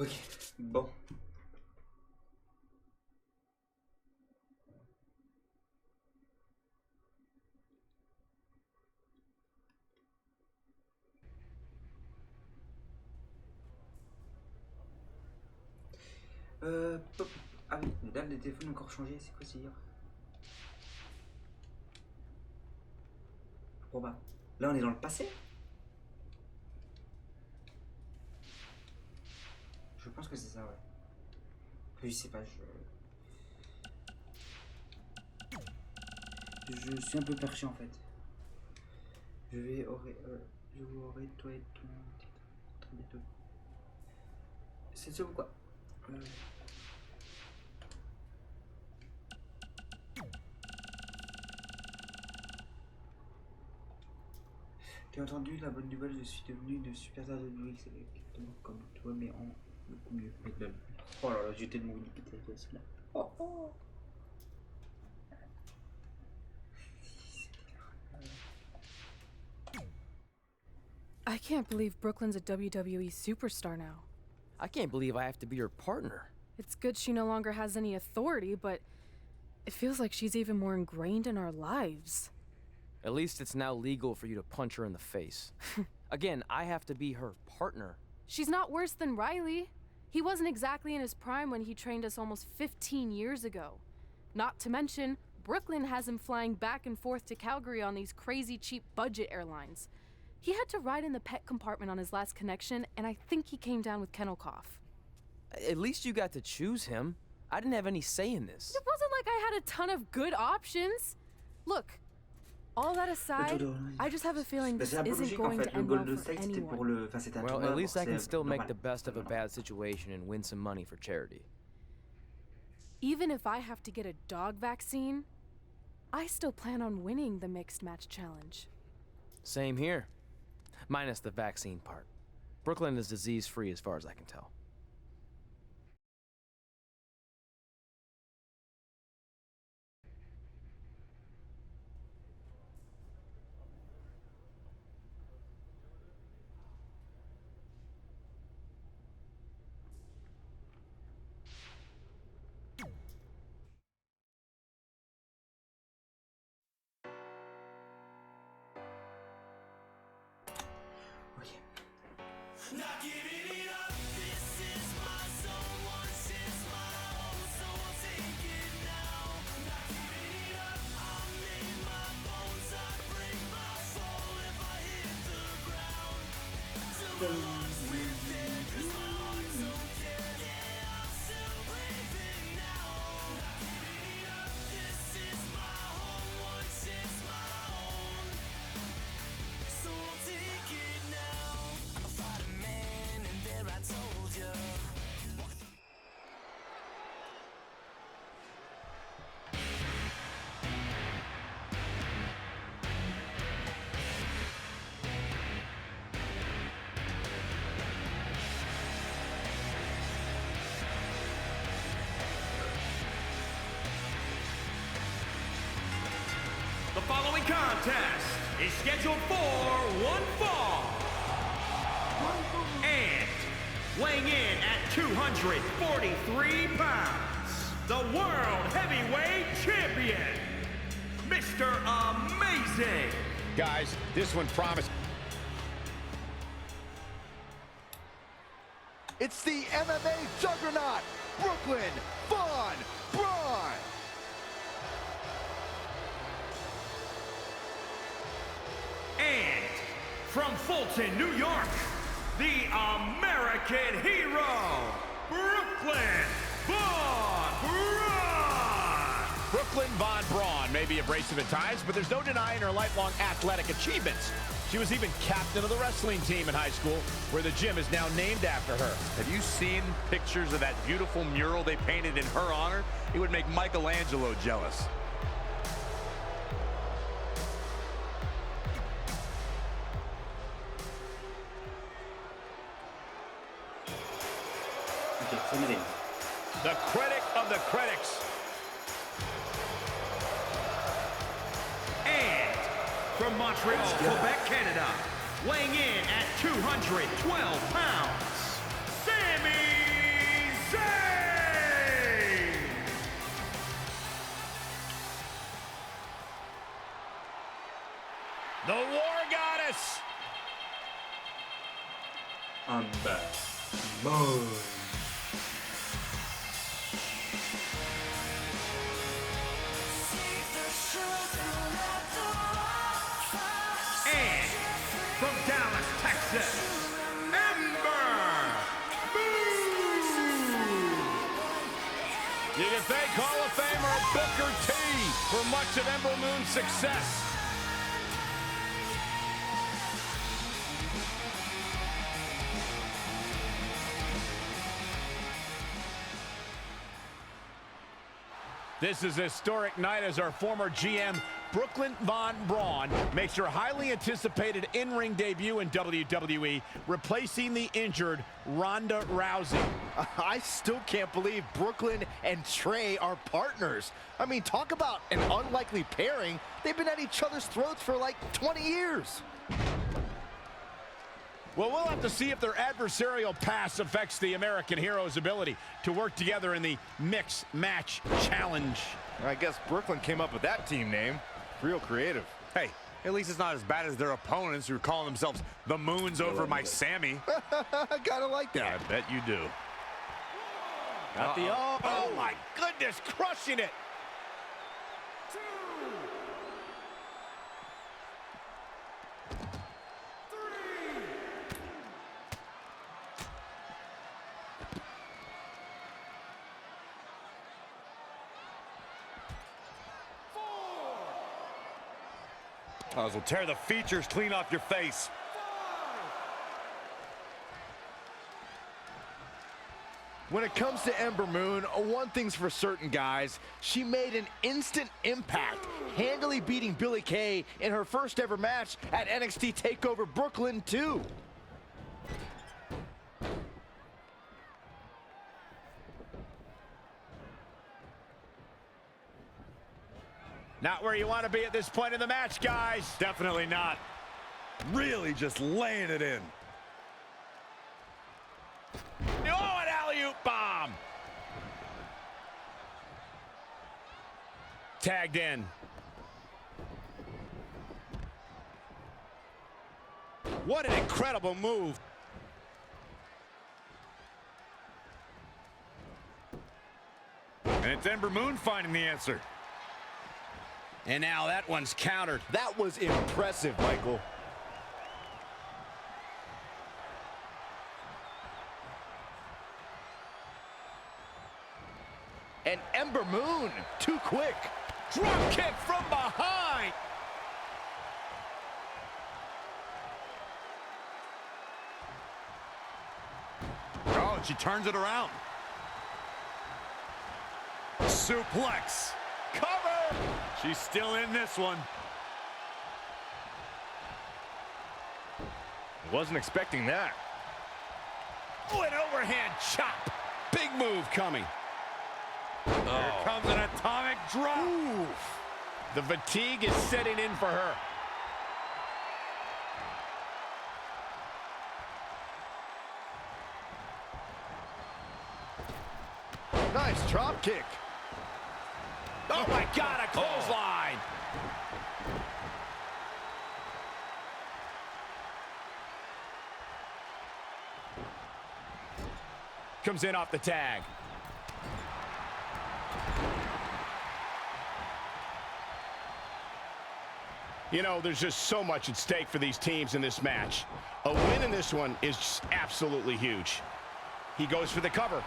Ok, bon. Pop. Ah oui, les dates des téléphones ont encore changé, c'est quoi c'est hier? Bon bah, là on est dans le passé. Je pense que c'est ça, ouais. Je sais pas, je suis un peu perché en fait. Je vais je vous aurai toi et tout très bientôt. C'est ça ou quoi? Tu as entendu la bonne nouvelle, je suis devenu de superstar de WWE, c'est exactement comme toi, mais en beaucoup mieux. Oh là là, j'ai tellement limité là. Oh oh. I can't believe Brooklyn's a WWE superstar now. I can't believe I have to be her partner. It's good she no longer has any authority, but it feels like she's even more ingrained in our lives. At least it's now legal for you to punch her in the face. Again, I have to be her partner. She's not worse than Riley. He wasn't exactly in his prime when he trained us almost 15 years ago. Not to mention, Brooklyn has him flying back and forth to Calgary on these crazy cheap budget airlines. He had to ride in the pet compartment on his last connection, and I think he came down with kennel cough. At least you got to choose him. I didn't have any say in this. It wasn't like I had a ton of good options. Look, all that aside, I just have a feeling this isn't going to end well for anyone. Well, at least I can still make the best of a bad situation and win some money for charity. Even if I have to get a dog vaccine, I still plan on winning the mixed match challenge. Same here. Minus the vaccine part. Brooklyn is disease-free as far as I can tell. The following contest is scheduled for one fall. And weighing in at 243 pounds, the World Heavyweight Champion, Mr. Amazing. Guys, this one promised. It's the MMA juggernaut, Brooklyn Von Braun. And from Fulton, New York, the American hero, Brooklyn Von Braun. Brooklyn Von Braun may be abrasive at times, but there's no denying her lifelong athletic achievements. She was even captain of the wrestling team in high school, where the gym is now named after her. Have you seen pictures of that beautiful mural they painted in her honor? It would make Michelangelo jealous. The critic of the critics. And from Montreal, Quebec, Canada, weighing in at 212 pounds, Sammy Amber Moon. And from Dallas, Texas, Ember Moon. You can thank Hall of Famer Booker T for much of Ember Moon's success. This is a historic night as our former GM, Brooklyn Von Braun, makes her highly anticipated in-ring debut in WWE, replacing the injured Ronda Rousey. I still can't believe Brooklyn and Trey are partners. I mean, talk about an unlikely pairing. They've been at each other's throats for like 20 years. Well, we'll have to see if their adversarial past affects the American Hero's ability to work together in the Mix Match Challenge. I guess Brooklyn came up with that team name. Real creative. Hey, at least it's not as bad as their opponents who are calling themselves the Moons over my Sammy. I kind of like that. I bet you do. Got the Oh, my goodness, crushing it. Oh, this will tear the features clean off your face. When it comes to Ember Moon, one thing's for certain, guys. She made an instant impact, handily beating Billie Kay in her first ever match at NXT TakeOver Brooklyn 2. Not where you want to be at this point in the match, guys. Definitely not. Really just laying it in. Oh, an alley-oop bomb. Tagged in. What an incredible move. And it's Ember Moon finding the answer. And now that one's countered. That was impressive, Michael. And Ember Moon, too quick. Drop kick from behind. Oh, and she turns it around. Suplex. Cover. She's still in this one. Wasn't expecting that. Oh, an overhand chop. Big move coming. Here comes an atomic drop. Oof. The fatigue is setting in for her. Nice drop kick. Oh my God, a clothesline. Comes in off the tag. You know, there's just so much at stake for these teams in this match. A win in this one is just absolutely huge. He goes for the cover.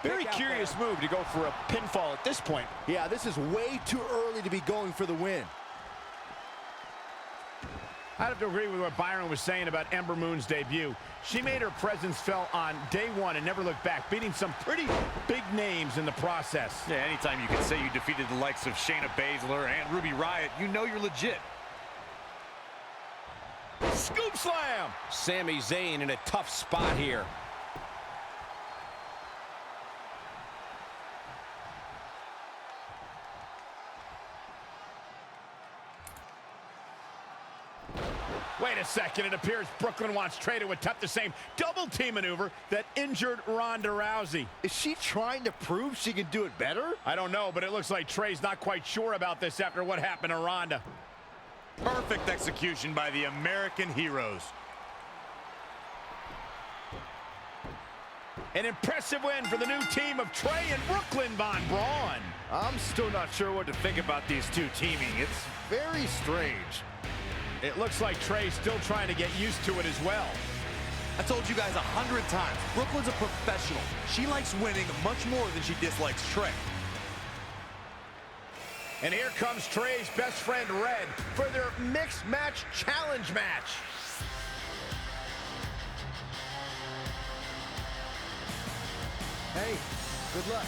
Very curious move to go for a pinfall at this point. Yeah, this is way too early to be going for the win. I'd have to agree with what Byron was saying about Ember Moon's debut. She made her presence felt on day one and never looked back, beating some pretty big names in the process. Yeah, anytime you can say you defeated the likes of Shayna Baszler and Ruby Riott, you know you're legit. Scoop slam! Sami Zayn in a tough spot here. Wait a second, it appears Brooklyn wants Trey to attempt the same double team maneuver that injured Ronda Rousey. Is she trying to prove she can do it better? I don't know, but it looks like Trey's not quite sure about this after what happened to Ronda. Perfect execution by the American heroes. An impressive win for the new team of Trey and Brooklyn Von Braun. I'm still not sure what to think about these two teaming. It's very strange. It looks like Trey's still trying to get used to it as well. I told you guys 100 times, Brooklyn's a professional. She likes winning much more than she dislikes Trey. And here comes Trey's best friend, Red, for their mixed match challenge match. Hey, good luck.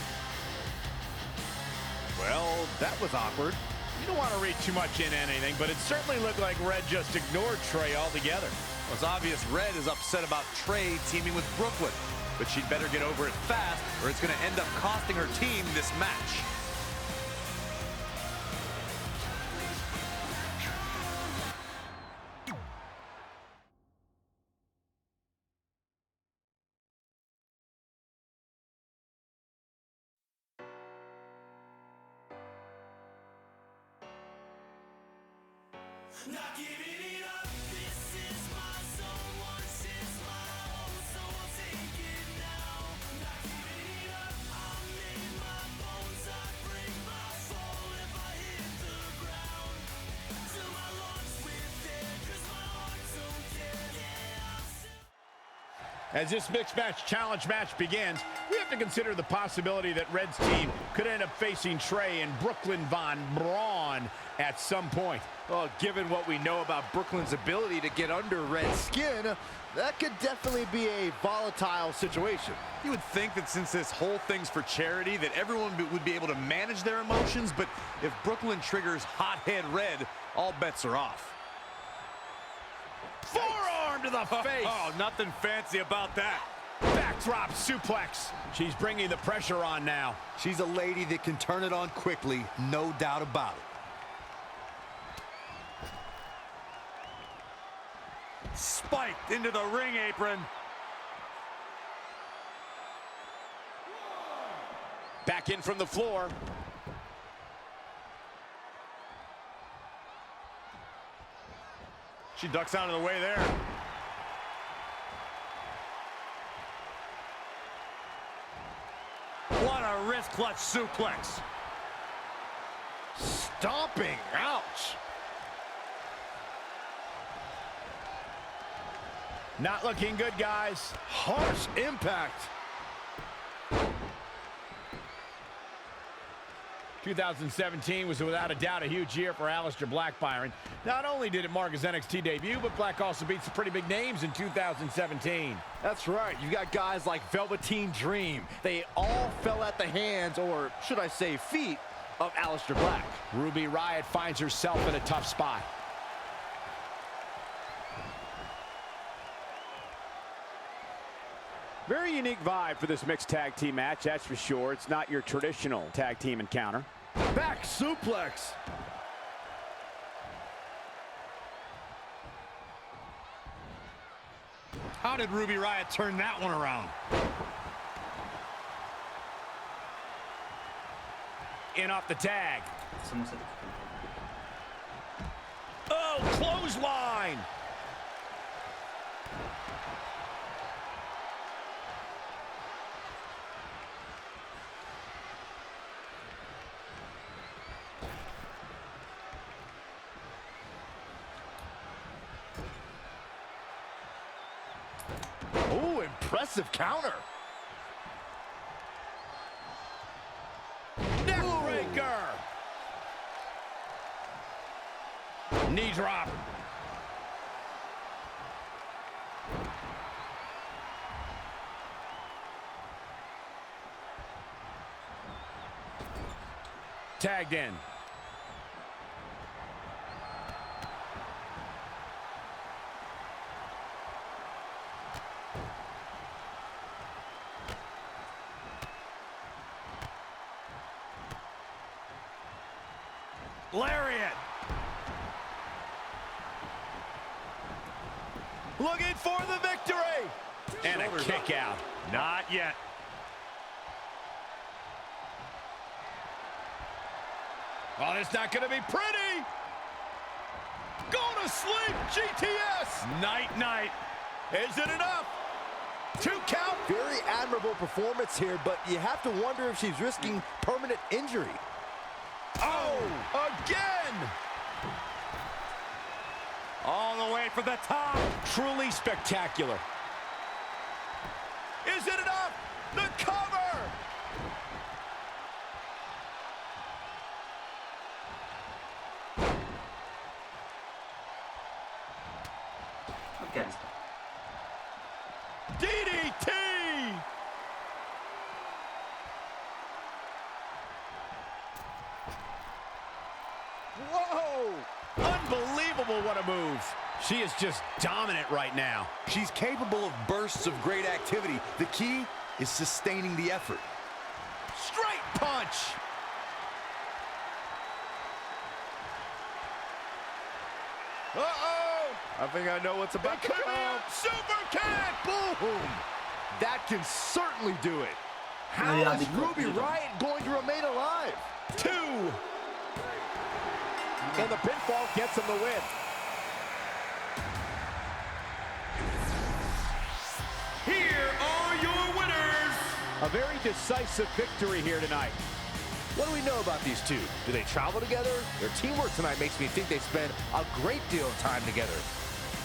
Well, that was awkward. You don't want to read too much into anything, but it certainly looked like Red just ignored Trey altogether. Well, it's obvious Red is upset about Trey teaming with Brooklyn, but she'd better get over it fast or it's going to end up costing her team this match. Not giving it up, this is my someone, since my home, so I'll take it now. Not giving it up, I'm in my bones, I break my fall if I hit the ground. Fill my lungs with air, 'cause my heart don't care. Yeah, As this mixed match challenge match begins, we have to consider the possibility that Red's team could end up facing Trey and Brooklyn Von Braun at some point. Well, given what we know about Brooklyn's ability to get under Red's skin, that could definitely be a volatile situation. You would think that since this whole thing's for charity, that everyone would be able to manage their emotions, but if Brooklyn triggers hothead Red, all bets are off. Forearm to the face. Oh, nothing fancy about that. Backdrop suplex. She's bringing the pressure on now. She's a lady that can turn it on quickly, no doubt about it. Spiked into the ring apron. Back in from the floor. She ducks out of the way there. What a wrist clutch suplex. Stomping, ouch. Not looking good, guys. Harsh impact. 2017 was without a doubt a huge year for Aleister Black, Byron. Not only did it mark his NXT debut, but Black also beat some pretty big names in 2017. That's right. You got guys like Velveteen Dream. They all fell at the hands, or should I say feet, of Aleister Black. Ruby Riott finds herself in a tough spot. Very unique vibe for this mixed tag team match, that's for sure. It's not your traditional tag team encounter. Back suplex. How did Ruby Riott turn that one around? In off the tag. Someone said Oh, clothesline. Oh, impressive counter. Neckbreaker. Knee drop. Tagged in. Lariat. Looking for the victory. And a kick out. Not yet. Oh, it's not going to be pretty. Go to sleep, GTS. Night, night. Is it enough? 2 count. Very admirable performance here, but you have to wonder if she's risking permanent injury. Oh, again. All the way for the top. Truly spectacular. Is it enough? The cover. Afghanistan. DDT. Whoa! Unbelievable, what a move. She is just dominant right now. She's capable of bursts of great activity. The key is sustaining the effort. Straight punch. Uh-oh! I think I know what's about to come. Super kick. Boom! That can certainly do it. How Yeah, is the- Ruby Riott going to remain alive? 2. And the pinfall gets him the win. Here are your winners. A very decisive victory here tonight. What do we know about these two? Do they travel together? Their teamwork tonight makes me think they spend a great deal of time together.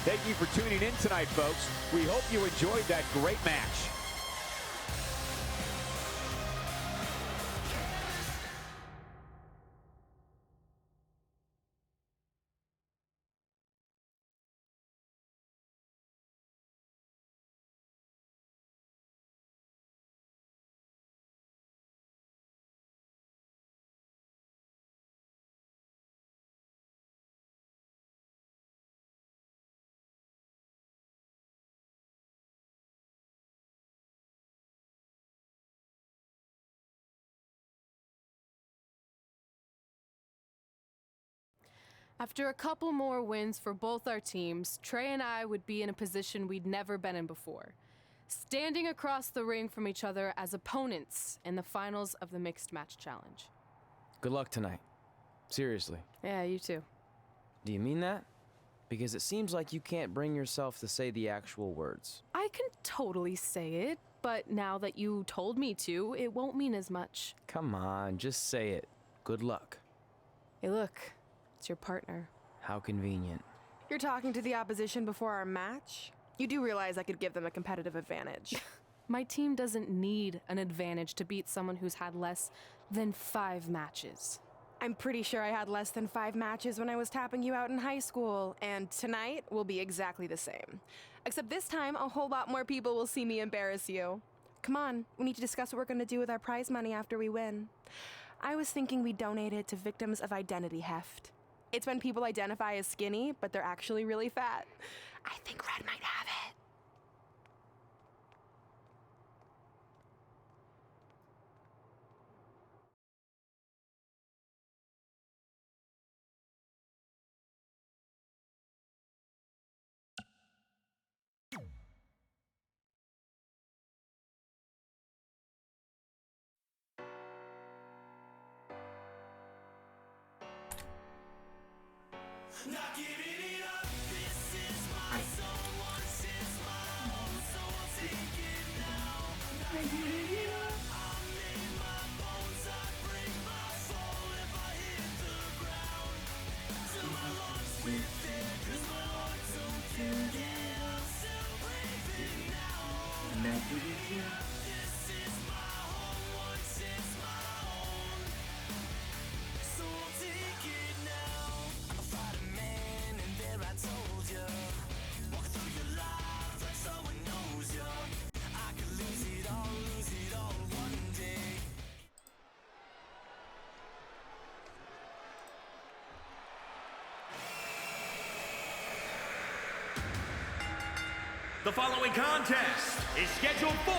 Thank you for tuning in tonight, folks. We hope you enjoyed that great match. After a couple more wins for both our teams, Trey and I would be in a position we'd never been in before, standing across the ring from each other as opponents in the finals of the Mixed Match Challenge. Good luck tonight. Seriously. Yeah, you too. Do you mean that? Because it seems like you can't bring yourself to say the actual words. I can totally say it, but now that you told me to, it won't mean as much. Come on, just say it. Good luck. Hey, look, it's your partner. How convenient. You're talking to the opposition before our match? You do realize I could give them a competitive advantage. My team doesn't need an advantage to beat someone who's had less than 5 matches. I'm pretty sure I had less than 5 matches when I was tapping you out in high school, and tonight will be exactly the same. Except this time, a whole lot more people will see me embarrass you. Come on, we need to discuss what we're gonna do with our prize money after we win. I was thinking we donate it to victims of identity heft. It's when people identify as skinny, but they're actually really fat. I think Red might have it. Not giving it up. This is my soul. It's my home, so I'll take it now. Not giving it up. I'm in my bones. I break my soul if I hit the ground. Till my lungs with it, 'cause my heart don't give up. Still breathing now. This is my home once it's my own. So I'll take it now. I'm a fighting man, and there I told ya. Walk through your life like someone knows ya. I could lose it all one day. The following contest is scheduled for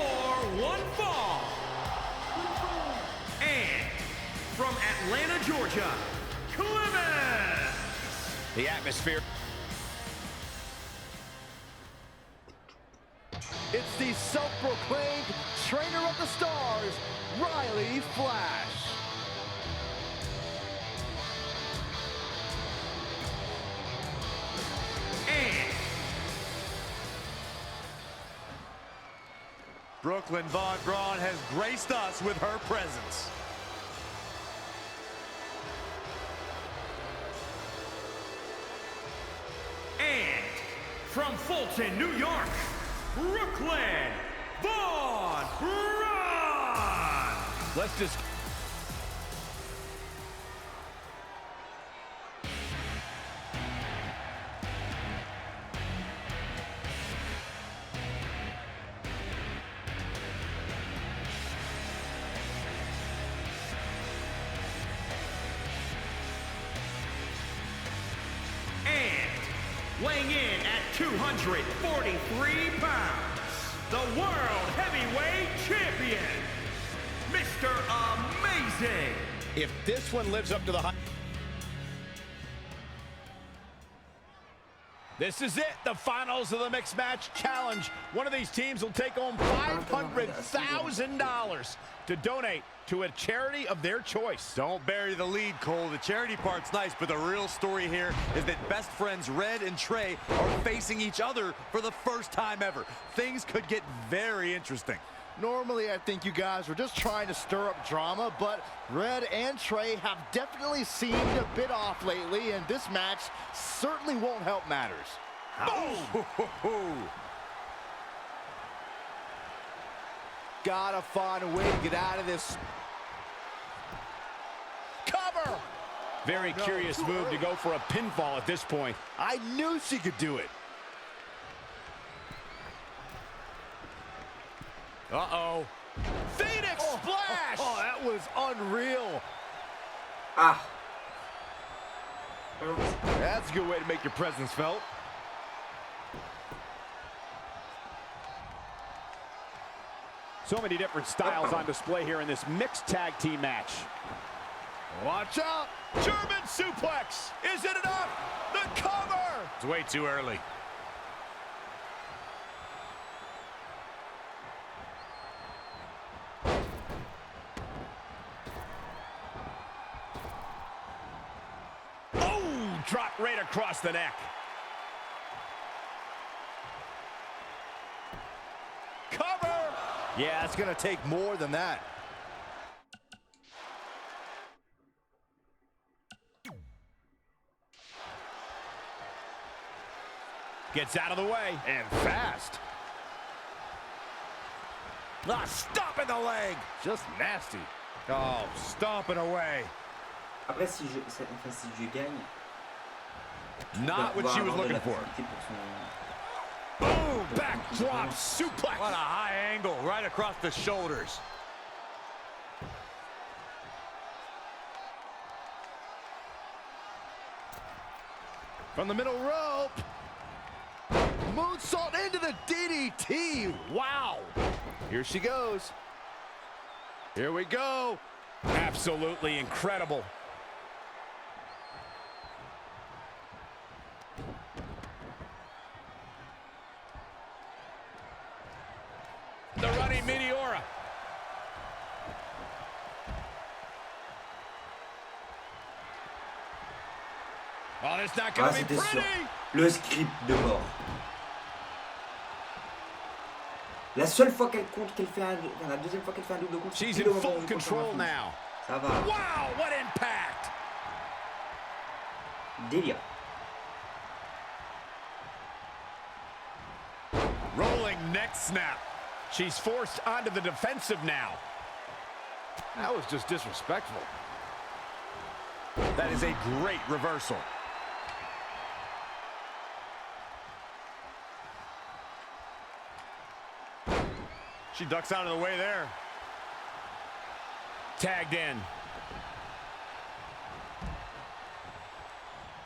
one fall. And from Atlanta, Georgia, Clemens. The atmosphere. It's the self-proclaimed trainer of the stars, Riley Flash. Brooklyn Von Braun has graced us with her presence. And from Fulton, New York, Brooklyn Von Braun. Let's just... Weighing in at 243 pounds, the World Heavyweight Champion, Mr. Amazing. If this one lives up to the hype... This is it, the finals of the Mixed Match Challenge. One of these teams will take home $500,000 to donate to a charity of their choice. Don't bury the lead, Cole. The charity part's nice, but the real story here is that best friends Red and Trey are facing each other for the first time ever. Things could get very interesting. Normally, I think you guys were just trying to stir up drama, but Red and Trey have definitely seemed a bit off lately, and this match certainly won't help matters. Boom! Gotta find a way to get out of this. Cover! Very curious move to go for a pinfall at this point. I knew she could do it. Uh-oh. Phoenix splash! Oh, that was unreal. Ah. That's a good way to make your presence felt. So many different styles on display here in this mixed tag team match. Watch out. German suplex. Is it enough? The cover. It's way too early. Oh, drop right across the neck. Cover. Yeah, it's gonna take more than that. Gets out of the way. And fast. Ah, stomping the leg. Just nasty. Oh, stomping away. Après, si je gagne, Not what she was looking for. Boom, backdrop suplex. What a high angle right across the shoulders. From the middle rope. Moonsault into the DDT. Wow. Here she goes. Here we go. Absolutely incredible. The running Meteora. Oh, it's not going to be c'était sûr. pretty. Le script de mort. La seule fois qu'elle compte, qu'elle fait la deuxième fois qu'elle fait un double compte. She's in full control now. Ça va. Wow, what impact. Délire. Rolling neck snap. She's forced onto the defensive now. That was just disrespectful. That is a great reversal. She ducks out of the way there. Tagged in.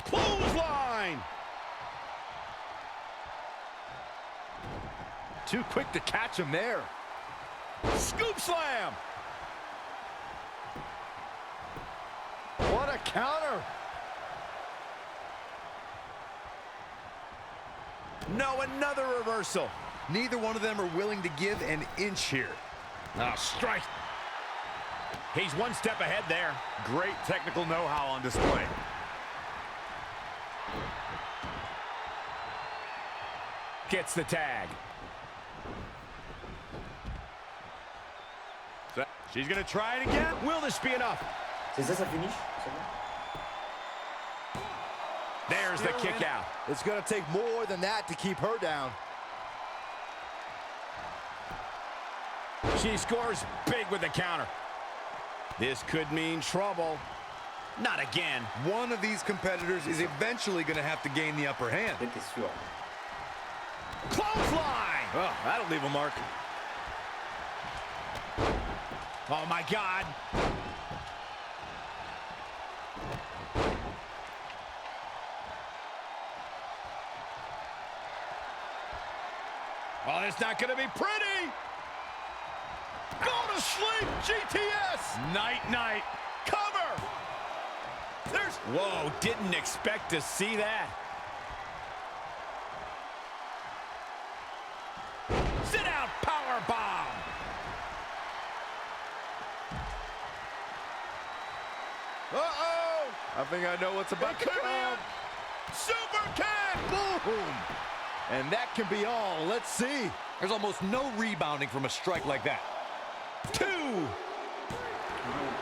Clothesline. Too quick to catch him there. Scoop slam. What a counter. No, another reversal. Neither one of them are willing to give an inch here. Oh, strike. He's one step ahead there. Great technical know-how on display. Gets the tag. She's gonna try it again. Will this be enough? C'est ça, ça finish? C'est bon? There's the kick out. It's gonna take more than that to keep her down. She scores big with the counter. This could mean trouble. Not again. One of these competitors is eventually going to have to gain the upper hand. T'es sûr? Clothesline! Oh, that'll leave a mark. Oh, my God. Oh, it's not going to be pretty. Go to sleep, GTS. Night, night. Cover. There's... Whoa, didn't expect to see that. Sit out, power bomb. Uh-oh! I think I know what's about to come. Super kick. Boom! And that can be all. Let's see. There's almost no rebounding from a strike like that. 2.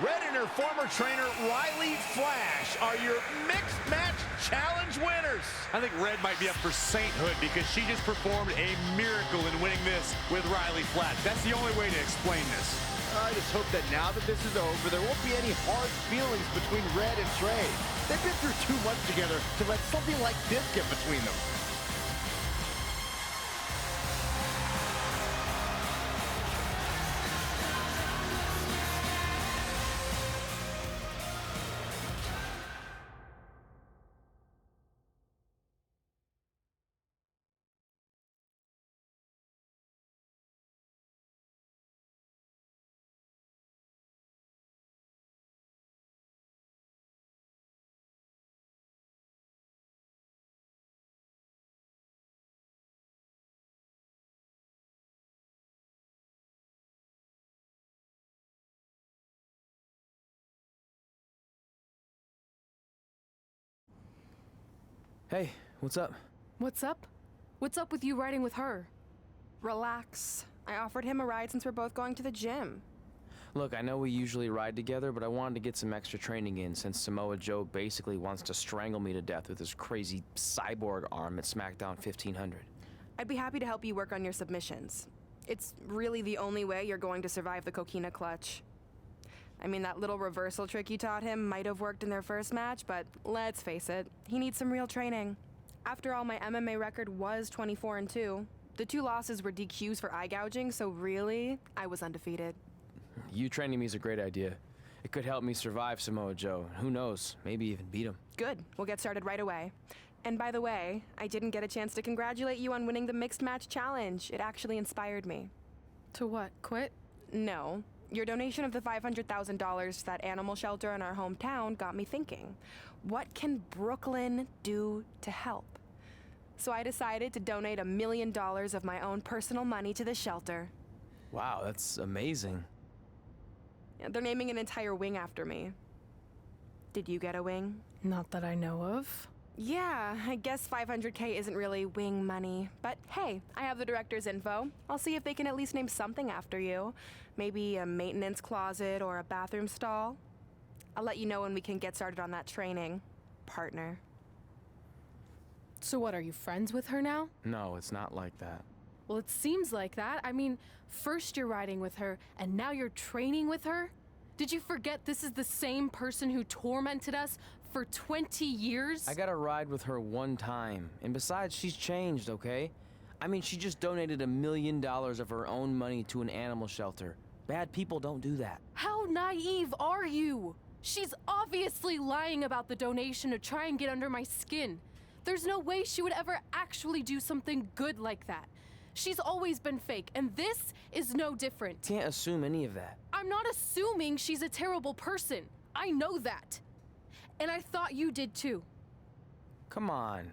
Red and her former trainer, Riley Flash, are your mixed match challenge winners. I think Red might be up for sainthood because she just performed a miracle in winning this with Riley Flash. That's the only way to explain this. I just hope that now that this is over, there won't be any hard feelings between Red and Trey. They've been through too much together to let something like this get between them. Hey, what's up? What's up? What's up with you riding with her? Relax. I offered him a ride since we're both going to the gym. Look, I know we usually ride together, but I wanted to get some extra training in since Samoa Joe basically wants to strangle me to death with his crazy cyborg arm at SmackDown 1500. I'd be happy to help you work on your submissions. It's really the only way you're going to survive the coquina clutch. I mean, that little reversal trick you taught him might have worked in their first match, but let's face it, he needs some real training. After all, my MMA record was 24-2. The 2 losses were DQs for eye gouging, so really, I was undefeated. You training me is a great idea. It could help me survive Samoa Joe. Who knows, maybe even beat him. Good, we'll get started right away. And by the way, I didn't get a chance to congratulate you on winning the Mixed Match Challenge. It actually inspired me. To what, quit? No. Your donation of the $500,000 to that animal shelter in our hometown got me thinking, what can Brooklyn do to help? So I decided to donate $1 million of my own personal money to the shelter. Wow, that's amazing. They're naming an entire wing after me. Did you get a wing? Not that I know of. Yeah, I guess $500K isn't really wing money. But hey, I have the director's info. I'll see if they can at least name something after you. Maybe a maintenance closet or a bathroom stall. I'll let you know when we can get started on that training, partner. So what, are you friends with her now? No, it's not like that. Well, it seems like that. I mean, first you're riding with her, and now you're training with her? Did you forget this is the same person who tormented us for 20 years? I got to ride with her one time. And besides, she's changed, okay? I mean, she just donated $1 million of her own money to an animal shelter. Bad people don't do that. How naive are you? She's obviously lying about the donation to try and get under my skin. There's no way she would ever actually do something good like that. She's always been fake, and this is no different. Can't assume any of that. I'm not assuming she's a terrible person. I know that. And I thought you did too. Come on.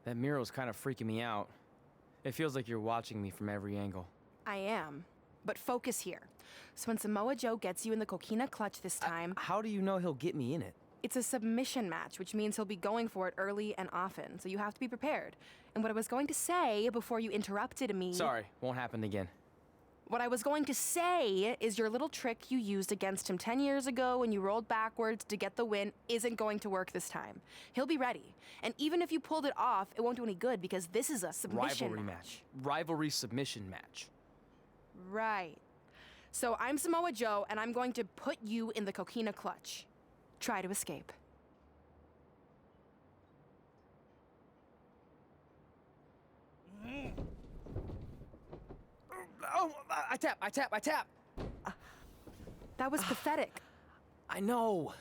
That mural's kind of freaking me out. It feels like you're watching me from every angle. I am. But focus here. So when Samoa Joe gets you in the coquina clutch this time... How do you know he'll get me in it? It's a submission match, which means he'll be going for it early and often, so you have to be prepared. And what I was going to say before you interrupted me... Sorry, won't happen again. What I was going to say is your little trick you used against him 10 years ago when you rolled backwards to get the win isn't going to work this time. He'll be ready. And even if you pulled it off, it won't do any good because this is a submission Rivalry match. Rivalry submission match. Right. So I'm Samoa Joe, and I'm going to put you in the coquina clutch. Try to escape. Oh, I tap. That was pathetic. I know.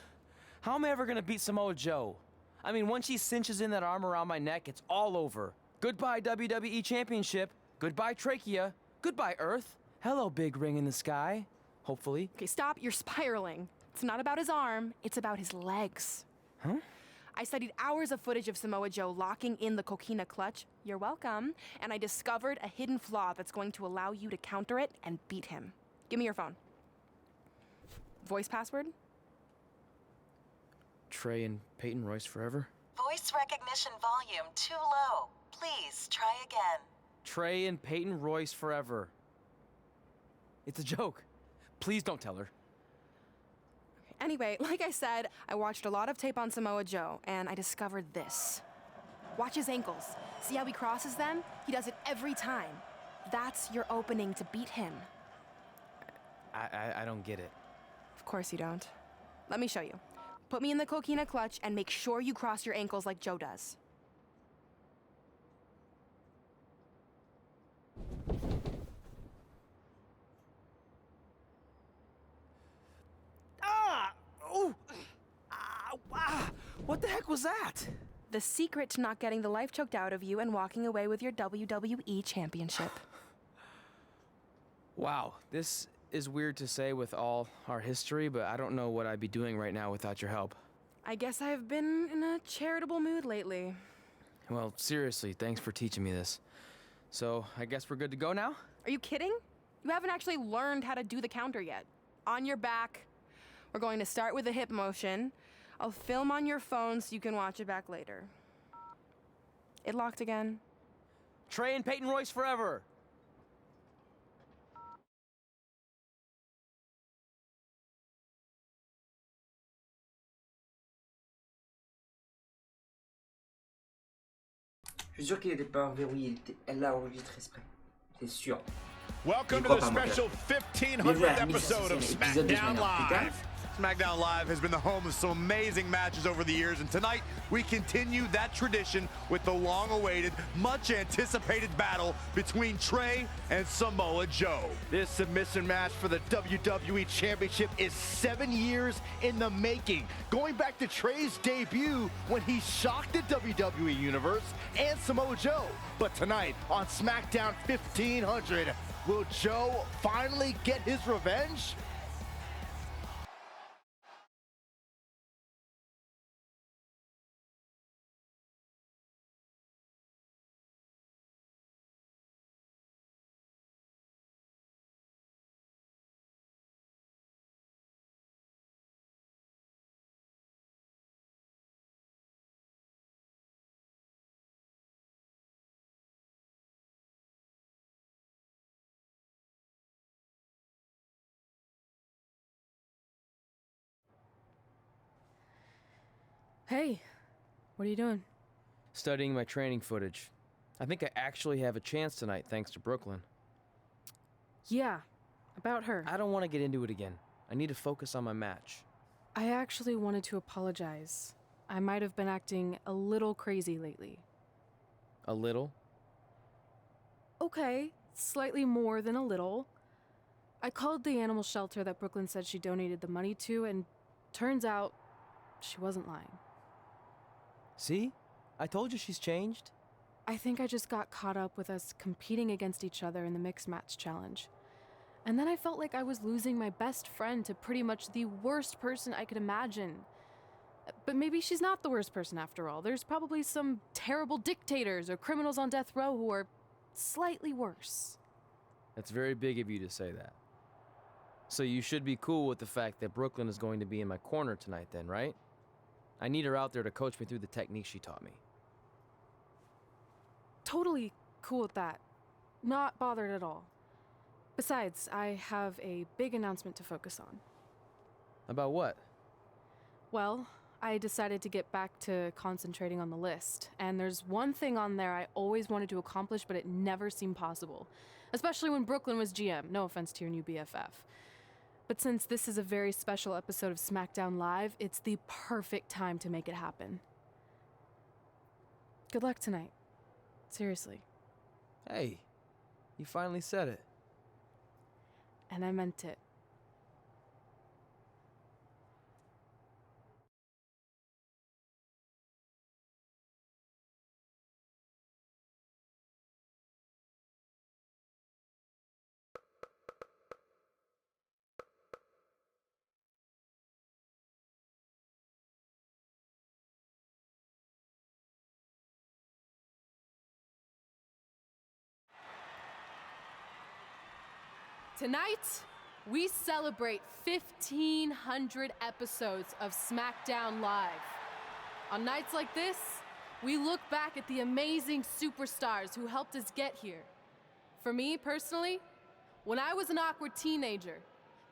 How am I ever gonna beat Samoa Joe? I mean, once she cinches in that arm around my neck, it's all over. Goodbye, WWE Championship. Goodbye, Trachea. Goodbye, Earth. Hello, big ring in the sky. Hopefully. Okay, stop. You're spiraling. It's not about his arm. It's about his legs. Huh? I studied hours of footage of Samoa Joe locking in the coquina clutch. You're welcome. And I discovered a hidden flaw that's going to allow you to counter it and beat him. Give me your phone. Voice password? Trey and Peyton Royce forever? Voice recognition volume too low. Please try again. Trey and Peyton Royce forever. It's a joke. Please don't tell her. Anyway, like I said, I watched a lot of tape on Samoa Joe, and I discovered this. Watch his ankles. See how he crosses them? He does it every time. That's your opening to beat him. I don't get it. Of course you don't. Let me show you. Put me in the coquina clutch and make sure you cross your ankles like Joe does. What the heck was that? The secret to not getting the life choked out of you and walking away with your WWE Championship. Wow, this is weird to say with all our history, but I don't know what I'd be doing right now without your help. I guess I've been in a charitable mood lately. Well, seriously, thanks for teaching me this. So, I guess we're good to go now? Are you kidding? You haven't actually learned how to do the counter yet. On your back. We're going to start with a hip motion. I'll film on your phone so you can watch it back later. It locked again. Trey and Peyton Royce forever! Je suis sûr qu'il n'était pas verrouillé, elle l'a enregistré exprès. C'est sûr. Welcome to the special 1500th episode of SmackDown Live. SmackDown Live has been the home of some amazing matches over the years, and tonight we continue that tradition with the long-awaited, much-anticipated battle between Trey and Samoa Joe. This submission match for the WWE Championship is 7 years in the making, going back to Trey's debut when he shocked the WWE Universe and Samoa Joe. But tonight on SmackDown 1500, will Joe finally get his revenge? Hey, what are you doing? Studying my training footage. I think I actually have a chance tonight thanks to Brooklyn. Yeah, about her. I don't want to get into it again. I need to focus on my match. I actually wanted to apologize. I might have been acting a little crazy lately. A little? Okay, slightly more than a little. I called the animal shelter that Brooklyn said she donated the money to, and turns out she wasn't lying. See? I told you she's changed. I think I just got caught up with us competing against each other in the mixed match challenge. And then I felt like I was losing my best friend to pretty much the worst person I could imagine. But maybe she's not the worst person after all. There's probably some terrible dictators or criminals on death row who are slightly worse. That's very big of you to say that. So you should be cool with the fact that Brooklyn is going to be in my corner tonight then, right? I need her out there to coach me through the technique she taught me. Totally cool with that. Not bothered at all. Besides, I have a big announcement to focus on. About what? Well, I decided to get back to concentrating on the list, and there's one thing on there I always wanted to accomplish, but it never seemed possible. Especially when Brooklyn was GM. No offense to your new BFF. But since this is a very special episode of SmackDown Live, it's the perfect time to make it happen. Good luck tonight. Seriously. Hey, you finally said it. And I meant it. Tonight, we celebrate 1,500 episodes of SmackDown Live. On nights like this, we look back at the amazing superstars who helped us get here. For me, personally, when I was an awkward teenager,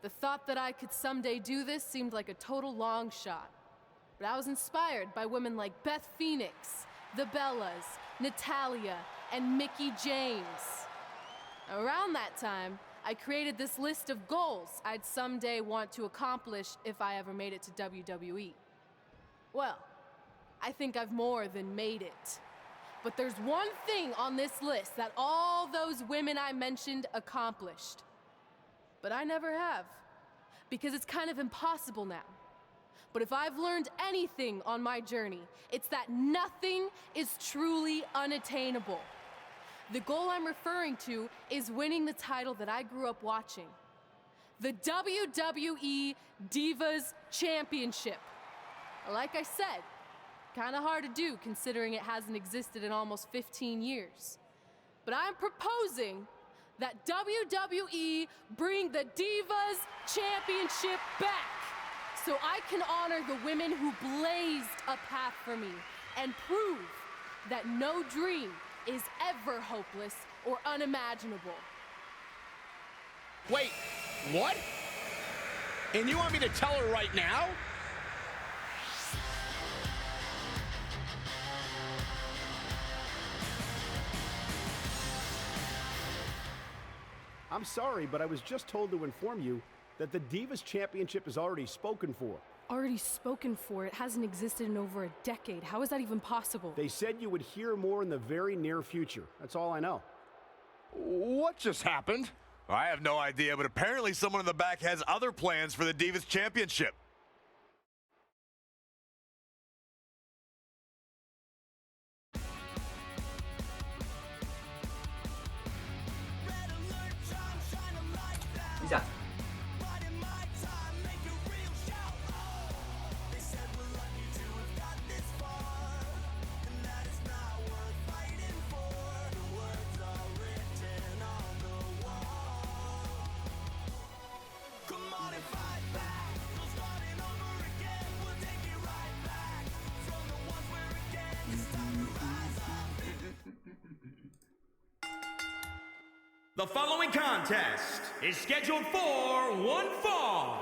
the thought that I could someday do this seemed like a total long shot. But I was inspired by women like Beth Phoenix, the Bellas, Natalia, and Mickie James. Around that time, I created this list of goals I'd someday want to accomplish if I ever made it to WWE. Well, I think I've more than made it. But there's one thing on this list that all those women I mentioned accomplished. But I never have, because it's kind of impossible now. But if I've learned anything on my journey, it's that nothing is truly unattainable. The goal I'm referring to is winning the title that I grew up watching. The WWE Divas Championship. Like I said, kind of hard to do considering it hasn't existed in almost 15 years. But I'm proposing that WWE bring the Divas Championship back so I can honor the women who blazed a path for me and prove that no dream is ever hopeless or unimaginable. Wait, what? And you want me to tell her right now? I'm sorry, but I was just told to inform you that the Divas Championship is already spoken for. Already spoken for? It hasn't existed in over a decade. How is that even possible? They said you would hear more in the very near future. That's all I know. What just happened? I have no idea, but apparently someone in the back has other plans for the Divas Championship. Isa. The following contest is scheduled for one fall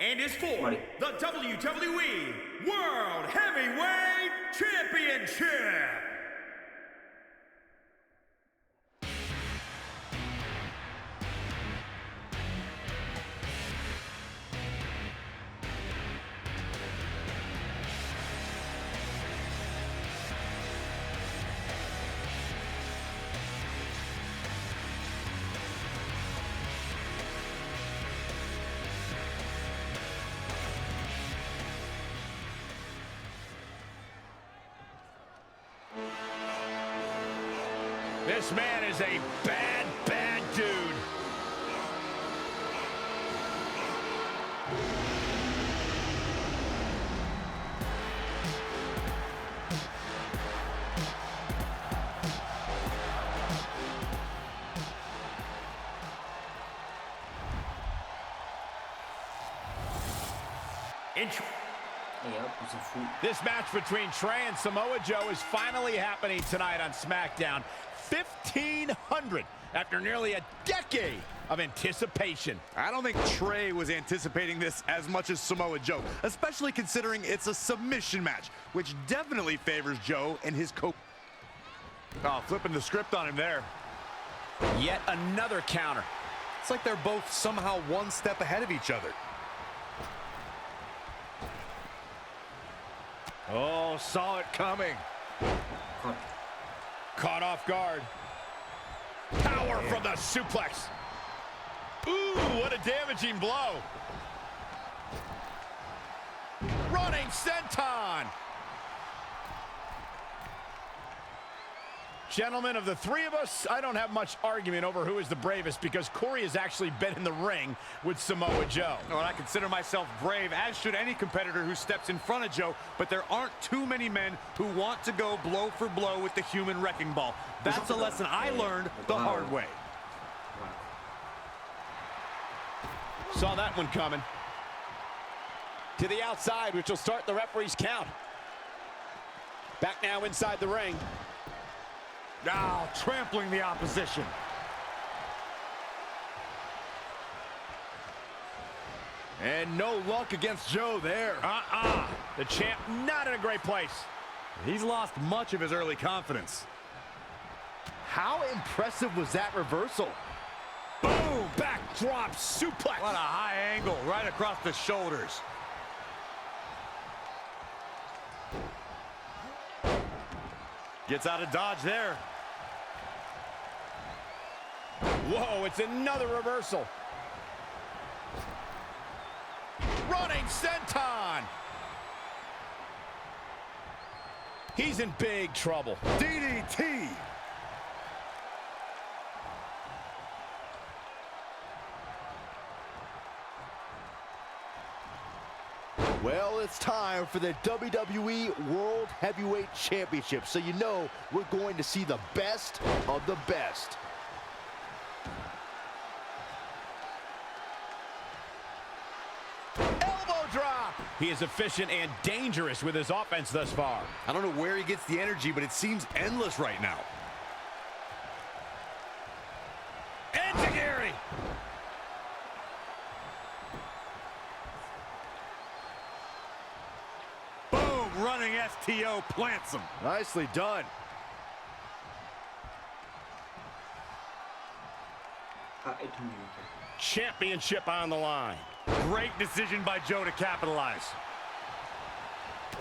and is for the WWE World Heavyweight Championship. This man is a bad, bad dude. Et hop, on s'en fout. This match between Trey and Samoa Joe is finally happening tonight on SmackDown. 1,500 after nearly a decade of anticipation. I don't think Trey was anticipating this as much as Samoa Joe, especially considering it's a submission match, which definitely favors Joe and his Oh, flipping the script on him there. Yet another counter. It's like they're both somehow one step ahead of each other. Oh, saw it coming. Caught off guard. Power from the suplex. Ooh, what a damaging blow. Running senton. Gentlemen, of the three of us, I don't have much argument over who is the bravest because Corey has actually been in the ring with Samoa Joe. Oh, and I consider myself brave, as should any competitor who steps in front of Joe, but there aren't too many men who want to go blow for blow with the human wrecking ball. That's a lesson I learned the hard way. Saw that one coming. To the outside, which will start the referee's count. Back now inside the ring. Now trampling the opposition. And no luck against Joe there. The champ not in a great place. He's lost much of his early confidence. How impressive was that reversal? Boom! Backdrop suplex. What a high angle right across the shoulders. Gets out of dodge there. Whoa, it's another reversal. Running senton. He's in big trouble. DDT. Well, it's time for the WWE World Heavyweight Championship, so you know we're going to see the best of the best. Elbow drop. He is efficient and dangerous with his offense thus far. I don't know where he gets the energy, but it seems endless right now. Enziguri. Running STO plants him. Nicely done. Championship on the line. Great decision by Joe to capitalize.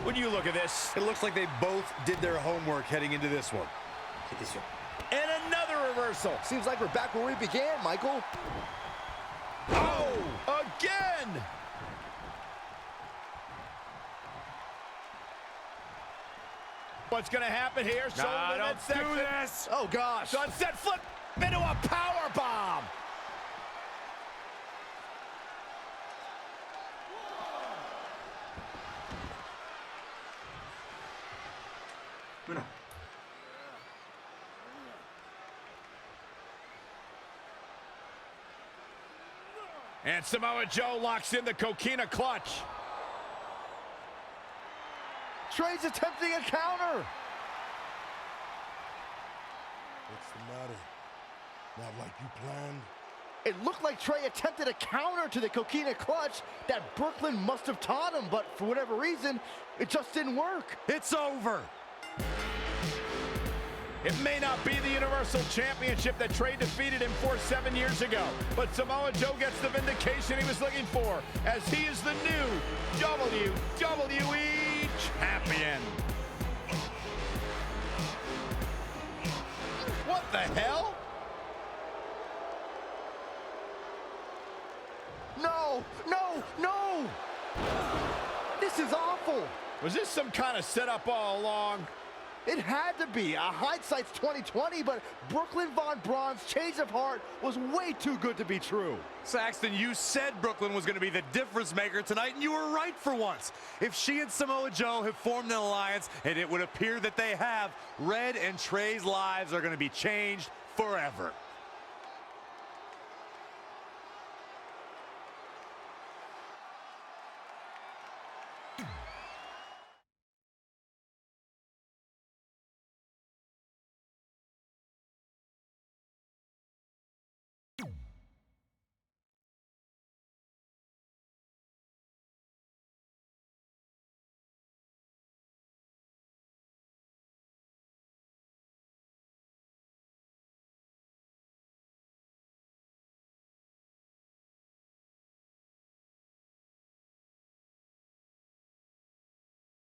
When you look at this, It looks like they both did their homework heading into this one. and another reversal. Seems like we're back where we began, Michael. Oh, again. What's going to happen here? Nah, don't do this. Oh, gosh. Sunset flip into a power bomb. And Samoa Joe locks in the coquina clutch. Trey's attempting a counter. What's the matter? Not like you planned? It looked like Trey attempted a counter to the coquina clutch that Brooklyn must have taught him, but for whatever reason, it just didn't work. It's over. It may not be the Universal Championship that Trey defeated him for 7 years ago, but Samoa Joe gets the vindication he was looking for, as he is the new WWE Champion. What the hell? No, no, no! This is awful. Was this some kind of setup all along? It had to be. Hindsight's 20/20, but Brooklyn Von Braun's change of heart was way too good to be true. Saxton, you said Brooklyn was going to be the difference maker tonight, and you were right for once. If she and Samoa Joe have formed an alliance, and it would appear that they have, Red and Trey's lives are going to be changed forever.